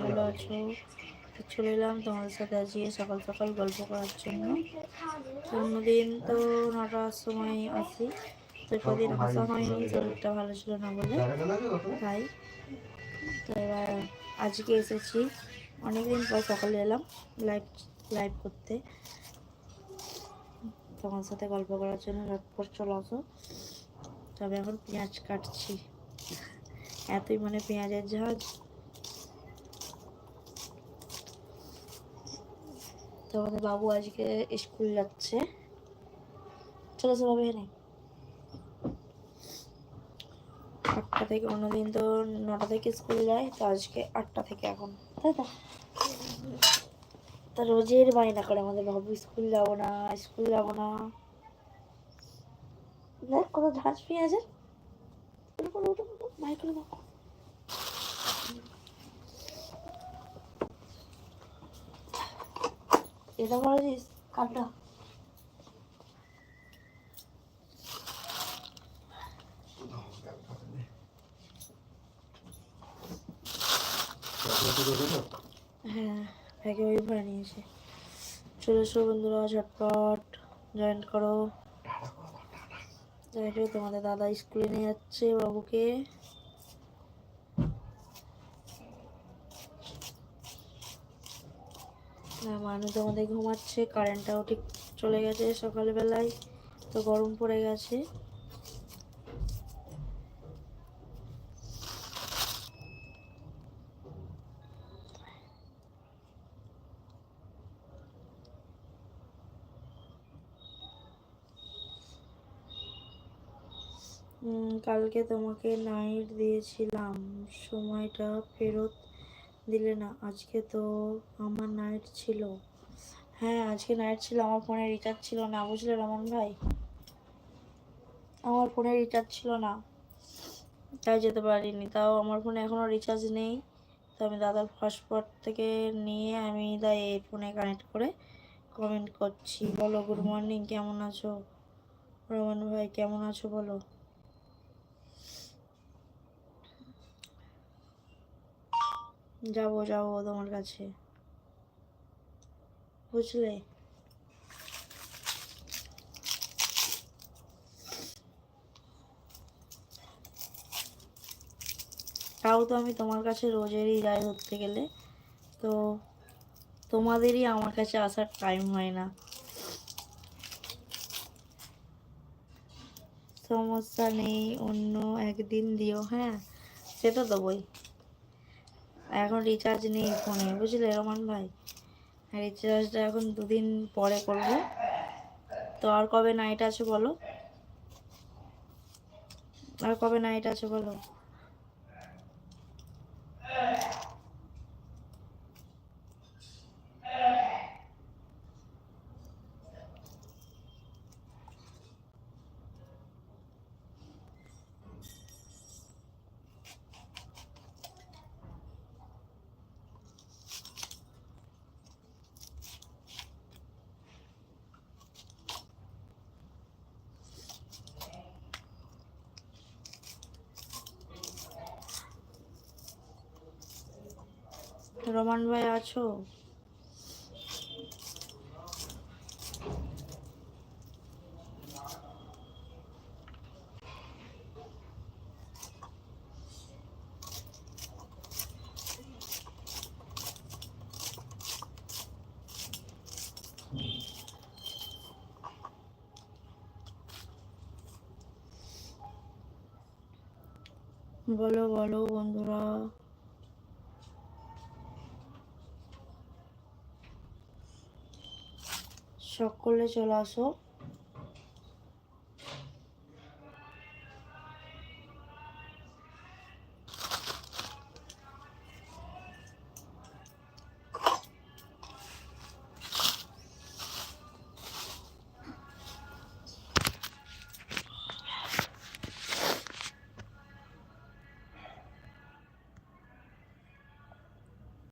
ভালো আছো? চলে এলাম তোমাদের সাথে আজকে সকাল সকাল গল্প করার জন্য। অন্যদিন তো 9টার সময় আসি, তো কদিন আসা হয়নি, শরীরটা ভালো ছিল না বলে, তাই তো এবার আজকে এসেছি। অনেকদিন পর সকালে এলাম লাইভ লাইভ করতে, তোমার সাথে গল্প করার জন্য। ঝটপট চলে আসো। তবে এখন পেঁয়াজ কাটছি, এতই মানে পেঁয়াজের ঝাঁজ। তো আমাদের বাবু আজকে স্কুল যাচ্ছে। চলো সেভাবে নেই 8টা থেকে, অন্যদিন তো 9টা থেকে স্কুল যায়, তো আজকে 8টা থেকে এখন, তাই তো। তা রোজের বায়না করে আমাদের বাবু, স্কুল যাবো না, স্কুল যাবো না। দেখ কত ঝাঁজ পেঁয়াজের। মাইক করে দাও। এটা করেছিস কাটা। হ্যাঁ, ব্যাগে ওই ভরে নিয়েছে। চলে এসো বন্ধুরা, ঝটপট জয়েন করো। দেখো তোমাদের দাদা স্কুলে নিয়ে যাচ্ছে বাবুকে। মানুষ তোমাদের ঘুমাচ্ছে, কারেন্টটাও ঠিক চলে গেছে সকালবেলায়, তো গরম পড়ে গেছে। কালকে তোমাকে নাইট দিয়েছিলাম, সময়টা ফেরত দিলে না। আজকে তো আমার নাইট ছিল। হ্যাঁ আজকে নাইট ছিল, আমার ফোনে রিচার্জ ছিল না, বুঝলে রমন ভাই, আমার ফোনে রিচার্জ ছিল না, তাই যেতে পারিনি। তাও আমার ফোনে এখনও রিচার্জ নেই, তো আমি দাদার হটস্পট থেকে নিয়ে আমি এই ফোনে কানেক্ট করে কমেন্ট করছি। বলো গুড মর্নিং, কেমন আছো রমন ভাই, কেমন আছো বলো। যাবো যাবো তোমার কাছে, বুঝলে। তাও তো আমি তোমার কাছে রোজেরই যাই ধরতে গেলে, তো তোমাদেরই আমার কাছে আসার টাইম হয় না। সমস্যা নেই, অন্য একদিন দিও। হ্যাঁ সেটা দেবই, এখন রিচার্জ নেই ফোনে, বুঝলে রমান ভাই। রিচার্জটা এখন 2 দিন পরে করব। তো আর কবে নাইট আছে বলো, আর কবে নাইট আছে বলো। রমান ভাই আছো? বলো বলো বন্ধুরা, সকলে চলে আসো।